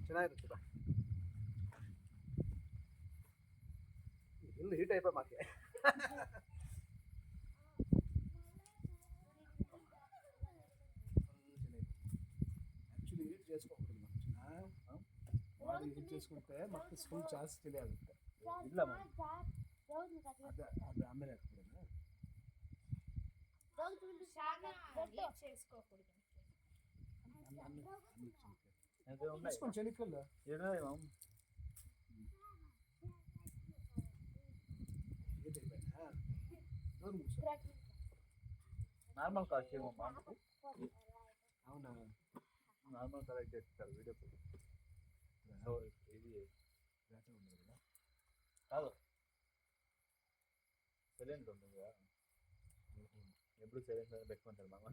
ಚೆನ್ನಾಗಿರುತ್ತೆ ಬಾ. ಇಲ್ಲಿ ಈ ಟೈಪ್ ಮಾಕೆ ಆ್ಯಕ್ಚುಲಿ ಹೀಟ್ చేసుకోಬಿಡುದು ಬಾಡಿ ಹೀಟ್ చేసుకుంటే ಮತ್ತೆ ಫುಲ್ ಜಾಸ್ತಿ ಚಳಿ ಆಗುತ್ತೆ. ಇಲ್ಲ ಅದು ಆಮೇಲೆ ಹಾಕ್ಬಿಡೋಣ. చెనిక్కలు నార్మల్ కాల్ చేయమమ్మా. అవునా, నార్మల్ కలెక్ట్ చేస్తారు వీడియో సో ఇది ఉండదు కదా. కాదు సైలెంట్ ఉంటుంది కదా, ఎప్పుడు సైలెంట్ పెట్టుకుంటారు మామ.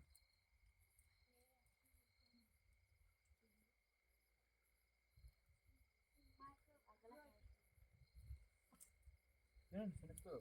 శనక్కు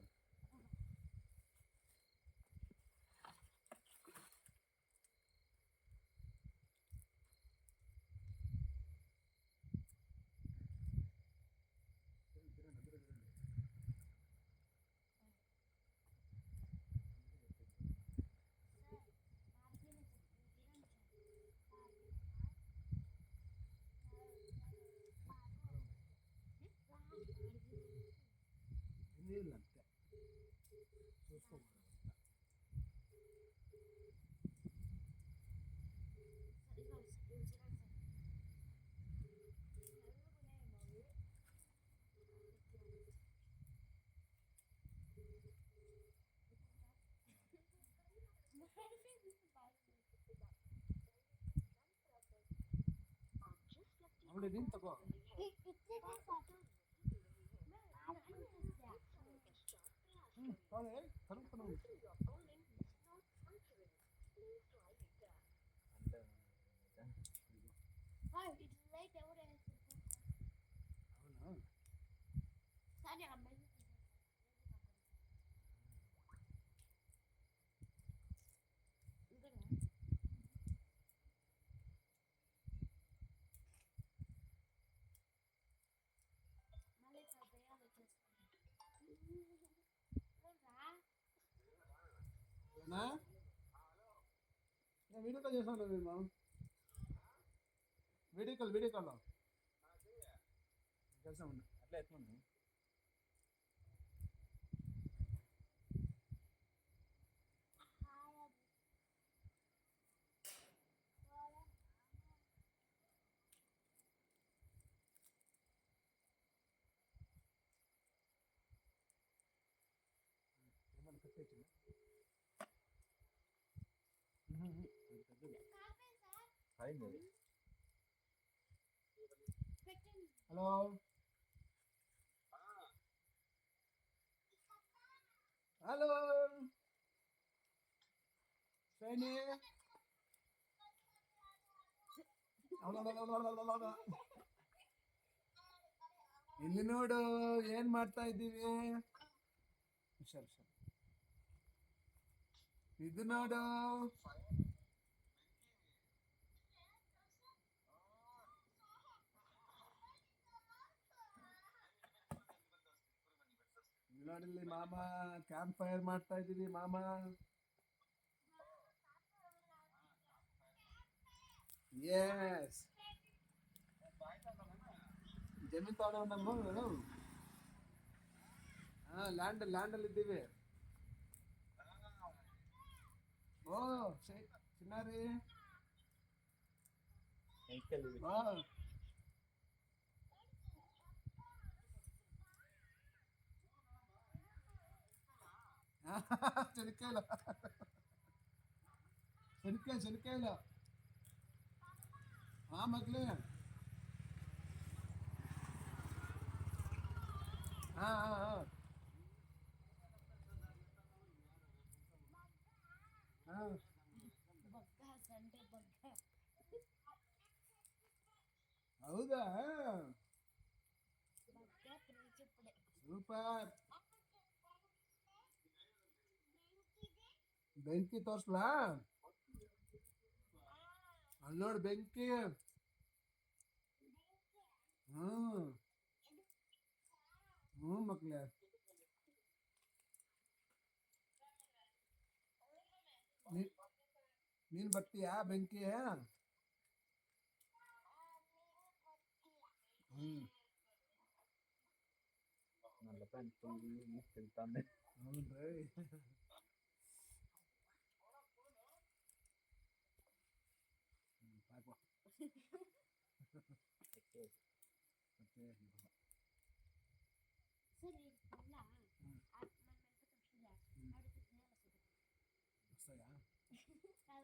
ಇನ್ನೇನು ಅಂತೆ చూసుకోకూడదు. ಅವಳು ನೀನು ತಗೋ. వీడియో కాల్ చేసాను మేము. వీడియో కాల్ చేసాం అట్లా ఎత్తుకుంది. ఏమన్నా కట్టేసింది. అయింది. హలో హలో ಶೈನಿ, ಇಲ್ಲಿ ನೋಡು ಏನ್ ಮಾಡ್ತಾ ಇದ್ದೀವಿ. ಹುಷಾರ್ ಹುಷಾರ್. ಇದು ನೋಡು, ನೋಡಿಲ್ಲಿ ಮಾಮ ಕ್ಯಾಂಪ್ ಫೈರ್ ಮಾಡ್ತಾ ಇದ್ದೀವಿ ಮಾಮ. ಎಸ್, ಜಮೀನ್ ತಗೊಂಡು ನಮ್ಮ ಲ್ಯಾಂಡಲ್ಲಿ ಇದ್ದೀವಿ. ಓ ಚಿನ್ನಾರಿ, శనిక్కాయలు మగ్లే. ಹೌದಾ, ಸೂಪರ್. ಬೆಂಕಿ ತೋರ್ಸ್ಲಾ? ಅಲ್ಲಿ ನೋಡಿ ಬೆಂಕಿ. ಮಕ್ಳೆ ನೀನ್ ಬರ್ತೀಯಾ ಬೆಂಕಿ ಹ್ಮ್ ನನ್ನ ಫ್ರೆಂಡ್ ಫುಲ್ ತಿಂತಾನೆ. ಹೌದ್ರಿ ಸಾಕು ಮತ್ತೆ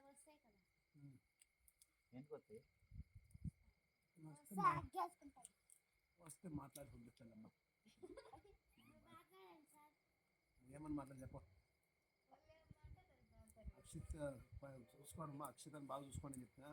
వస్తాయా ఏం కొత్త వస్తే మాట్లాడి పంపించాలమ్మ ఏమని మాట్లాడి చెప్ప అక్షిత్ చూసుకోండమ్మా అక్షితని బాగా చూసుకోండి అని చెప్తున్నా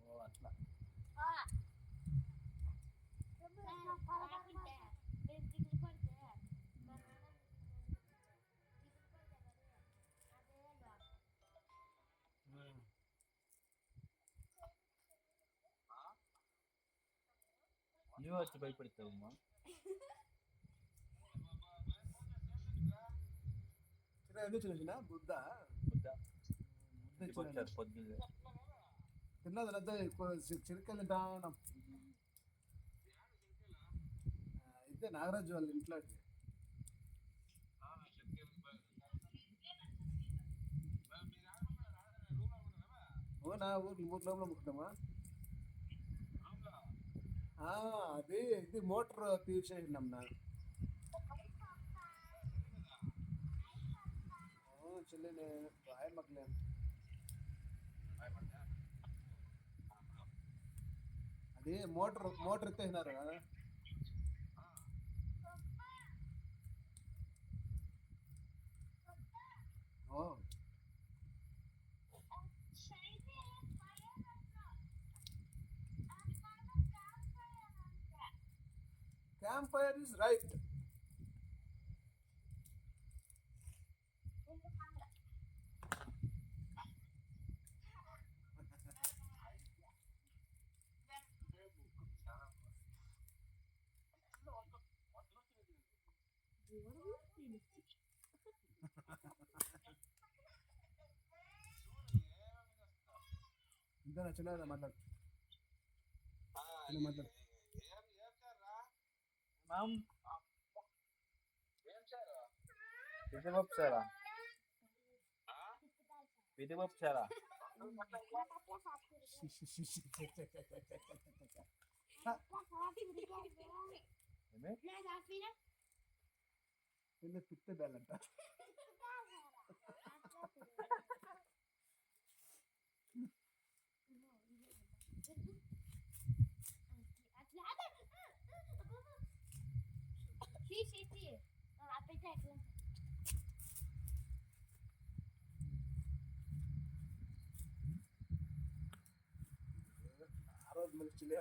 ఓ అట్లా నువ్వు వచ్చి భయపడతావమ్మా. ఎందుకు చిన్న బుద్ధ ముద్ద ముద్ద వచ్చారు పొద్దున్నే. తిన్నది రద్ద చిరకలు తింటాను ఇదే నాగరాజు వాళ్ళ ఇంట్లో ఓనా ఊర్లో ముక్కుతామా అది ఇది మోటార్ తీసేసినాం నా చెల్లెలే బాయ్ మక్కలే అది మోటార్ ఎత్తేసినారు ఓ campfire is right. ఇంతనా చిన్నదా మాట్లాడు మాట్లాడు మామ్ పితిపప్పు సారా పితిపప్పు సారా పిత్త బేలంట ఆ రోజు మనకి చిల్లి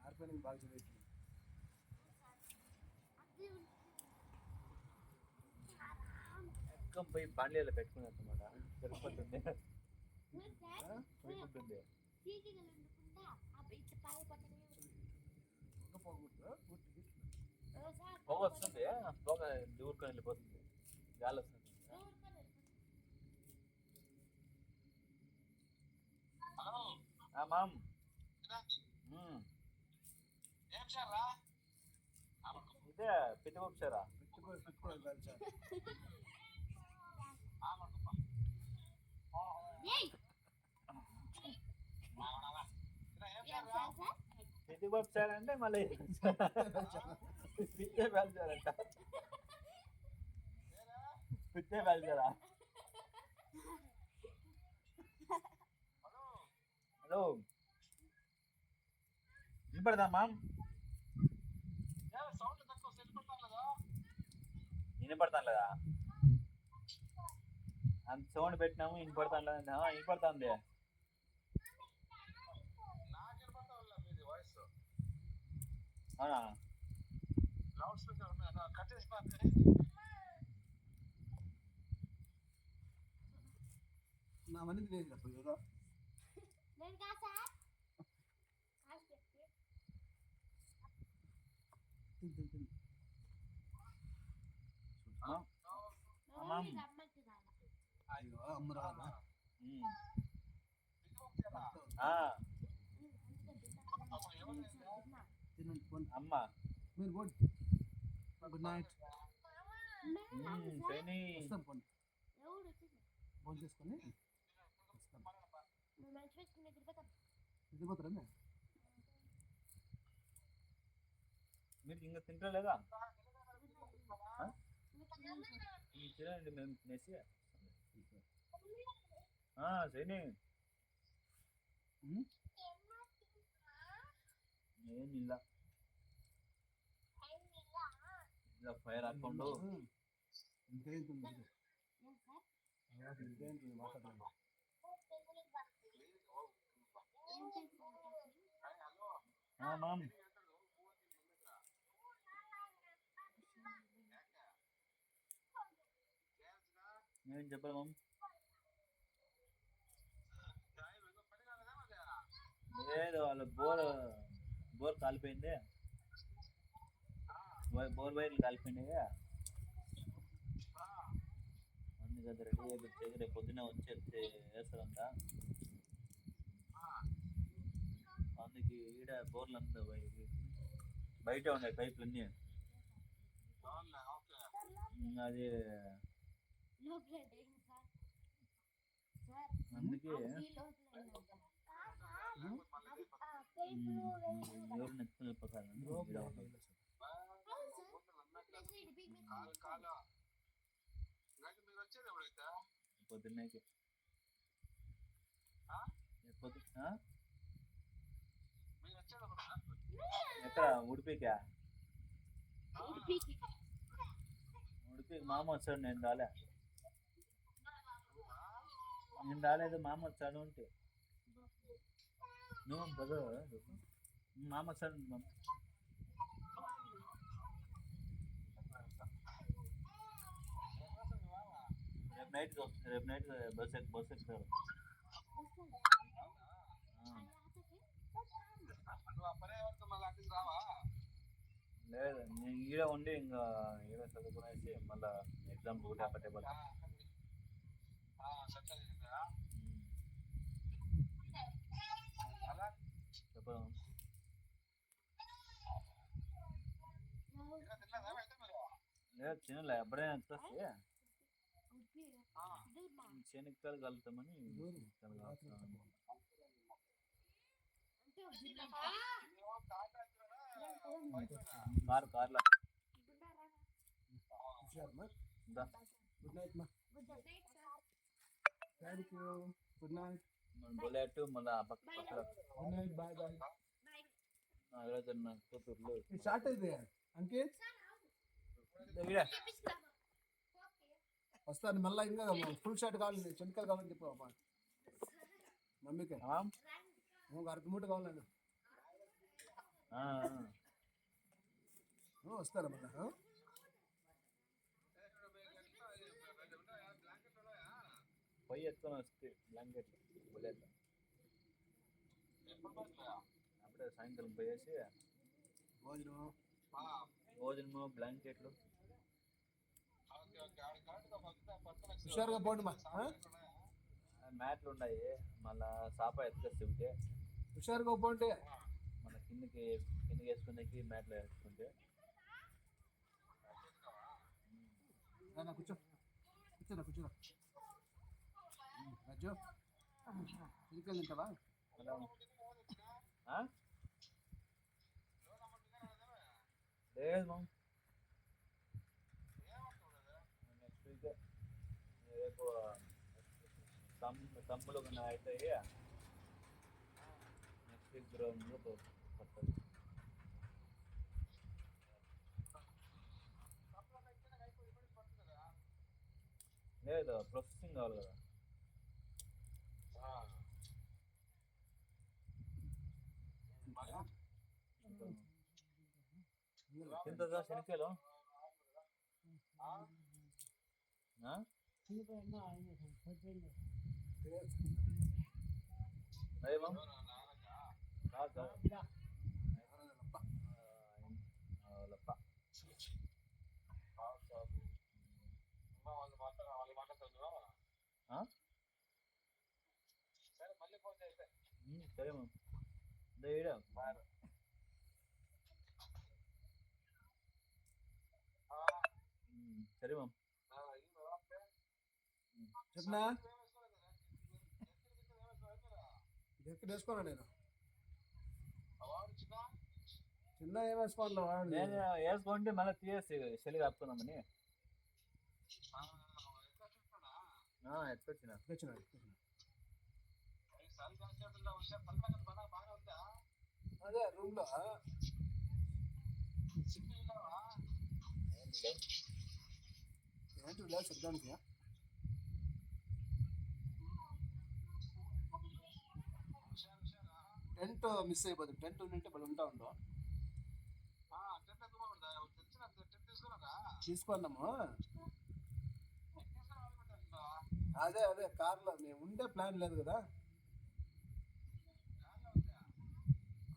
ఆరిపోయిన బాగా చిల్లి ఎక్కం పోయి బండ్లీలో పెట్టుకున్నమాట సరిపోతుంది సరిపోతుంది పొగ వస్తుంది పొగ దూరుకొని వెళ్ళిపోతుంది గాలి వస్తుంది మామ్ ఇదే పితిపప్పు సారా పితిపప్పు సార్ అంటే మళ్ళీ పిచ్చే పేల్చారంట పిచ్చే పేల్చారా హలో వినపడదా మామ్ వినపడతాను లేదా అంత సౌండ్ పెట్టినాము వినపడతాను లేదా వినపడుతుంది అవునా? నా మనీ లేదు అప్పుడు ఏదో తిని తిని తిని అయ్యో అమ్మ రాదా తినండి పోండి అమ్మ మీరు పోండి గుడ్ నైట్ శని వస్తాం పోండి ఫోన్ చేసుకొని వస్తాం నిద్రపోతారా మీరు ఇంకా తింటా లేదా? తినండి మేము తినేసి శని ಏನಿಲ್ಲ ಇಲ್ಲ ಫೈರ್ ಹಾಕೊಂಡು ఇంకేంటి మాట్లాడాలి మామ్ నేను చెప్పాలి మామ్ లేదు వాళ్ళ బోర్ కాలిపోయింది బోర్ వైర్లు కాలిపోయినాయి అందుకని రెడీ అయిపోయి రేపు పొద్దున్న వచ్చి వేస్తారంట అందుకే ఈడ బోర్లు అంతా బయట ఉన్నాయి పైపులు అన్నీ అది అందుకే ఎవరు నెత్తుకుని పొద్దున్నేకి ఎక్కడ ఉడిపికా ఉడిపికి మామ వచ్చాడు నేను రాలేదు మామ వచ్చాడు అంటే నువ్వు బదు మామ వచ్చాడు రేపు నైట్ బస్ ఎక్కుతారు లేదు నేను ఈడ ఉండి ఇంకా ఈడ చదువుకునేసి మళ్ళీ ఎగ్జామ్ ఒకటి అప్పటేబుల్ చెప్పడం లేదు తినలే ఎప్పుడైనా వచ్చేస్తే శనక్కాయలు కలుపుతామని కార్లో గుడ్ నైట్ మా thank you good night bullet మళ్ళీ గుడ్ నైట్ బాయ్ బాయ్ కూతుర్లు షార్ట్ అయితే అంకిత్ వస్తాను మళ్ళీ ఇంకా ఫుల్ షర్ట్ కావాలి చెనికలు కావాలని చెప్పు మమ్మీకి ఒక అర్ధ మూట కావాలండి వస్తారా మళ్ళీ పొయ్యి ఎత్తుకొని వస్తే బ్లాంకెట్ బుల్లెట్ అప్పుడే సాయంత్రం పోయేసి భోజనము బ్లాంకెట్లు హుషారుగా పోండి మా మ్యాట్లు ఉన్నాయి మళ్ళా సాప ఎత్తుకొస్తే హుషారుగా పోండి మన కిందకి వేసుకునేకి మ్యాట్లు వేసుకుంటే కూర్చో కూర్చోరా రాజు చిలికలు తింటావా లేదు మా నెక్స్ట్ వీక్ రేపు తమ్ములు అవుతాయి నెక్స్ట్ వీక్ గ్రౌండ్లో పడుతుంది లేదు ప్రాసెసింగ్ కావాలి కదా తింటుందా శనికాయలు అదేమో లప్ప సరే మ్యామ్ ఈడ సరే మ్యామ్ చెప్పనా ఎక్కడ వేసుకోనా నేను చిన్న ఏం వేసుకోవాలి వాడు నేను వేసుకుంటే మళ్ళీ తీసేసి చెల్లిగా ఆపుతున్నామని ఎత్తుకొచ్చిన వచ్చినాడు అదే రూమ్ లో ఏంటి లేదు శబ్దానికి టెంట్ మిస్ అయిపోతుంది టెంట్ ఉంటే బలి ఉంటా ఉండవు తీసుకున్నాము అదే అదే కార్లో మేము ఉండే ప్లాన్ లేదు కదా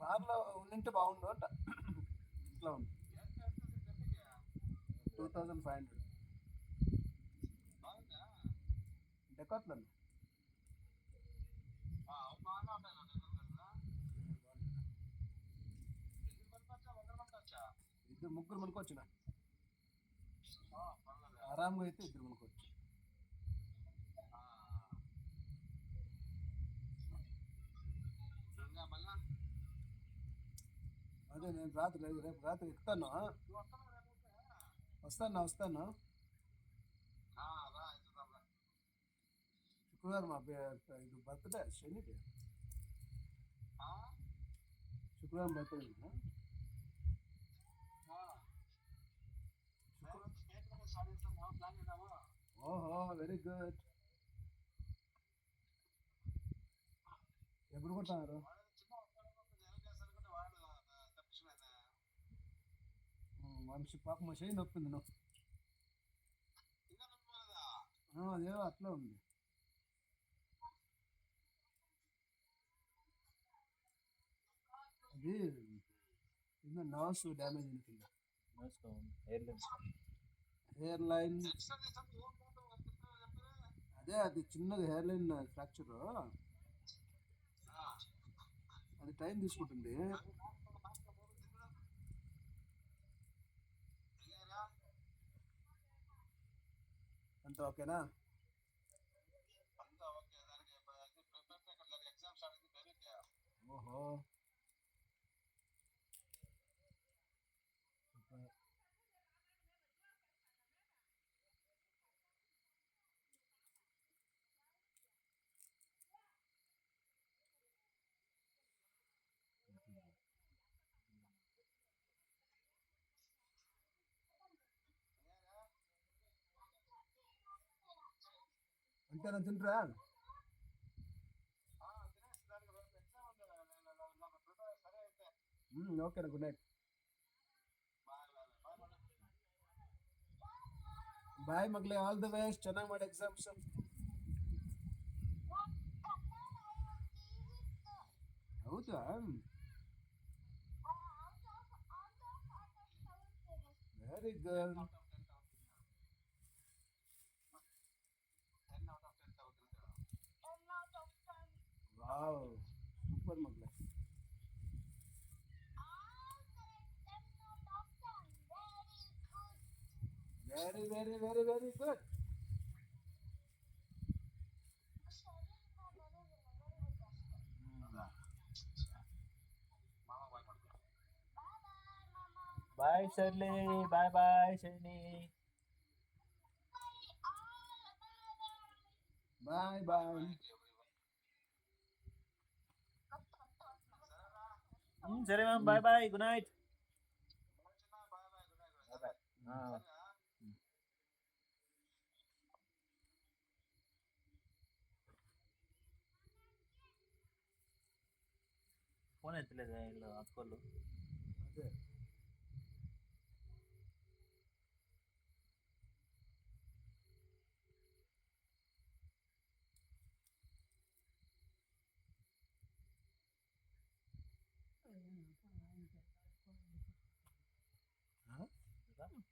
కార్లో ఉండింటే బాగుండు అంట ఇంట్లో ఉంది 2500 డెకాత్లన్ ఇద్దరు ముగ్గురు మనకొచ్చిన ఆరాంగా అయితే ఇద్దరు మనకొచ్చు అదే నేను రాత్రి రేపు రాత్రి ఎక్కుతాను వస్తాను శుక్రవారం మా ఇది బర్త్డే శనిది శుక్రవారం బర్త్డే ఓహో వెరీ గుడ్ ఎప్పుడు కొడుతున్నారు మనిషి పాప మా చేయి నొప్పింది అదేవో అట్లా ఉంది అది కింద నర్వ్స్ డ్యామేజ్ అయింది కింద హెయిర్ లైన్ అదే అది చిన్నది హెయిర్ లైన్ ఫ్రాక్చర్ అది టైం తీసుకుంటుంది అంత ఓకేనా ఓహో అంతేనా తింటారా ఓకేనా గుడ్ నైట్ ಬಾಯ್ ಮಗಳೇ ಆಲ್ ದ ಬೆಸ್ಟ್ ಚೆನ್ನಾಗಿ ಮಾಡಿ ಎಕ್ಸಾಮ್ಸ್ ಹೌದಾ ವೆರಿ ಗುಡ್ ವಾವ್ ಸೂಪರ್ ಮಗಳೇ very very very very good bye Shirley bye Shirley bye bye సరే ma'am bye good night phone ఎత్తలేదు వీళ్ళు అక్కోళ్ళు అదే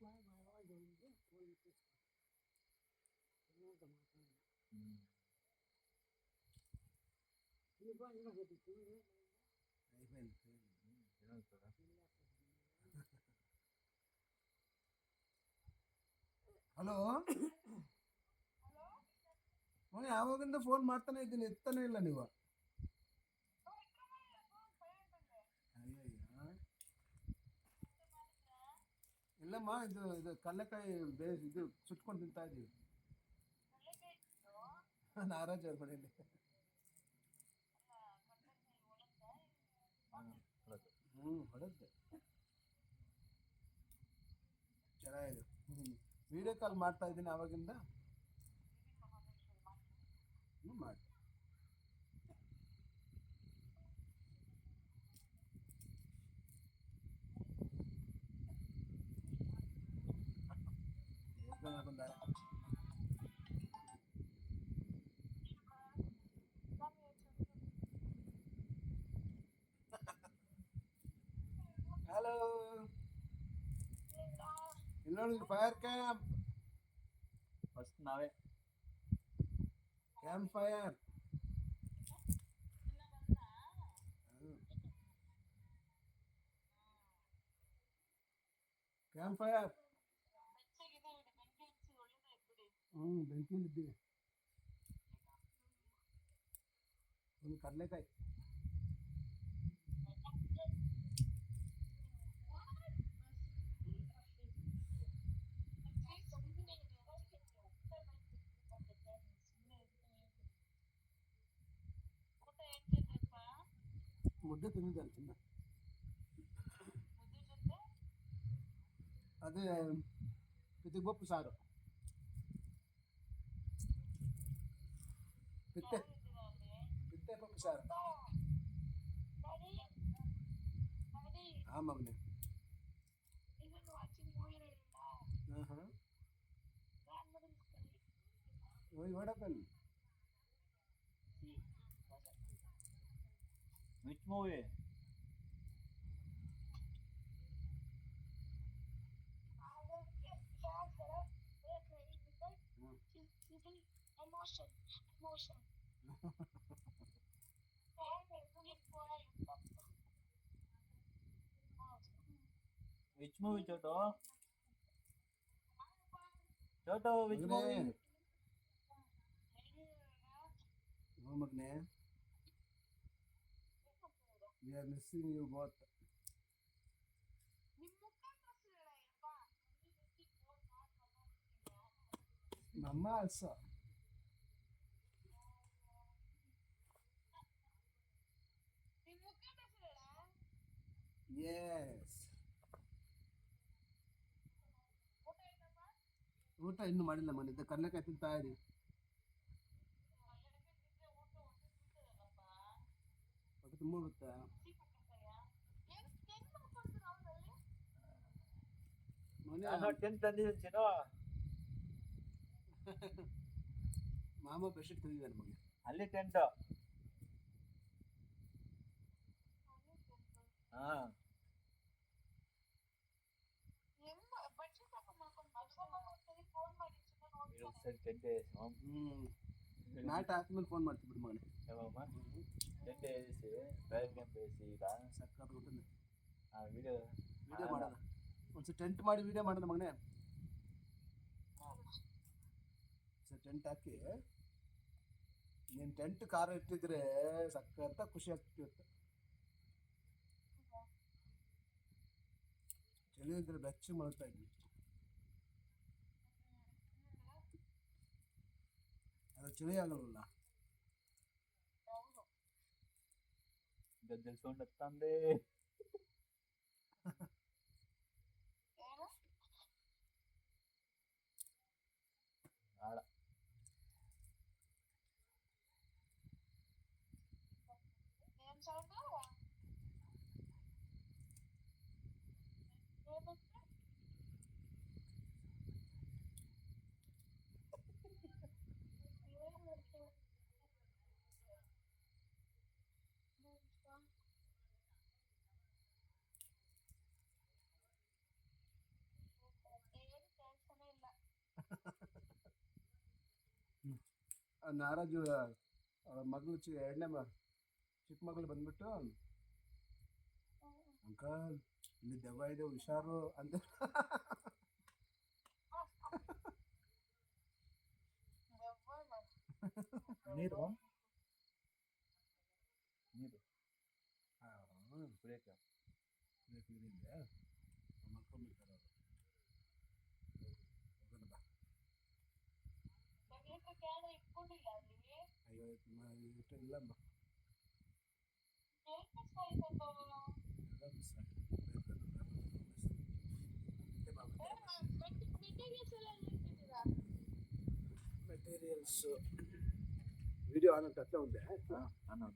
అయిపోయింది. ಹಲೋ ಯಾವಾಗಿಂದ ಫೋನ್ ಮಾಡ್ತಾನೆ ಇದ್ದೀನಿ, ಎತ್ತಾನೆ ಇಲ್ಲ ನೀವು. ಅಯ್ಯಯ್ಯ, ಇಲ್ಲಮ್ಮ, ಇದು ಕಡಲೆಕಾಯಿ ಇದು ಸುಟ್ಕೊಂಡು ತಿಂತಾ ಇದ್ದೀವಿ ನಾರಾಜ್ ಅವ್ರ ಮನೆಯಲ್ಲಿ. ಹೊಡದ್ದೆ ಚೆನ್ನಾಗಿದೆ. ವಿಡಿಯೋ ಕಾಲ್ ಮಾಡ್ತಾ ಇದ್ದೀನಿ ಆವಾಗಿಂದ. ಮಾಡಿ ಬಂದಾರೆ. ಹಲೋ, ಇಲ್ಲಿ ನೋಡಿ, ಫೈರ್ ಕ್ಯಾಂಪ್. ಫಸ್ಟ್ ನಾವೇ ಕ್ಯಾಂಪ್ ಫೈರ್. Camp fire. ಬೆಂಕಿಲಿದ್ದೀವಿ. ಒಂದು ಕಡಲೆಕಾಯಿ. ಮುದ್ದೆ ತಿಂದಿದ್ದಾರೆ ಚಿನ್ನ. ಅದೇ ಪಿತಿಗೊಪ್ಪು ಸಾರು. ಪಿತ್ತೆ ಪಪ್ಪು ಸಾರು. ಹಾಂ ಮಗನೇ. what happened? Which movie? Emotion. Which movie, Choto? Choto, which movie? No, Magne. We are missing you both. Mama also. Yes. ಊಟ ಇನ್ನೂ ಮಾಡಿಲ್ಲ ಮನೆ. ಕಡಲೆಕಾಯಿ ತಿಂತಾ ಇರಿ. ಹೊಟ್ಟೆ ತುಂಬ ಬಿಡುತ್ತಾ? ಮಾಮ ಬೆಡ್ಶೀಟ್ ತಂದಿದ್ದಾರೆ ಮನೆ. ಅಲ್ಲಿ ಟೆಂಟ್. ಹಾಂ, ಮ್ಯಾಟ್ ಹಾಕಿದ್ಮೇಲೆ ಫೋನ್ ಮಾಡ್ತೀವಿ ಬಿಡು ಮಗನೇ. ಯಾವಮ್ಮ ಟೆಂಟ್ వేసి ಡ್ರೈವ್ ಕ್ಯಾಂಪ್ వేసి ಈಗ ಸಕ್ಕತ್ ಊಟನೇ. ವಿಡಿಯೋ ಮಾಡೋಣ. ಒಂದ್ಸಲ ಟೆಂಟ್ ಮಾಡಿ ವಿಡಿಯೋ ಮಾಡೋಣ ಮಗನೇ. ಸರ್ ಟೆಂಟ್ ಹಾಕಿ ನೀನು ಟೆಂಟ್ ಕಾರ್ ಇಟ್ಟಿದ್ರೆ ಸಕ್ಕತ್ತ ಖುಷಿ ಆಗ್ತಿರುತ್ತೆ. ಚಳಿ ಇದ್ರೆ ಬೆಚ್ಚಿ ಮಾಡ್ತಾ ಇದ್ವಿ. ಅದು ಚಳಿ ಆಗಲ್ವಲ್ಲ. ಗದ್ದೆಲ್ ಸೌಂಡ್ ಹತ್ತಂದೆ. ಆಡ ನಾರಾಜು ಮಗಳು ಎರಡನೇ ಚಿಕ್ಕ ಮಗಳು ಬಂದ್ಬಿಟ್ಟು ಅಂಕಲ್ ಇಲ್ಲಿ ದೆವ್ವ ಇದೆ ಹುಷಾರು ಅಂತ ನೀರು ನೀರು ಕುಡಿಯೋಕ್ಕೆ ನೀರಿದೆ ಮಲ್ಕೊಂಡ್ಬಿಡ್ತಾರೆ ಅವರು ಹೋಗೋಣ ಬಾ ಅಯ್ಯೋ ಇಲ್ಲಮ್ಮ ಎಲ್ಲ ಮಿಸ್ ಮೆಟೀರಿಯಲ್ಸ್ ವಿಡಿಯೋ ಆನ್ ಅಟ್లా ఉంది అన్నాను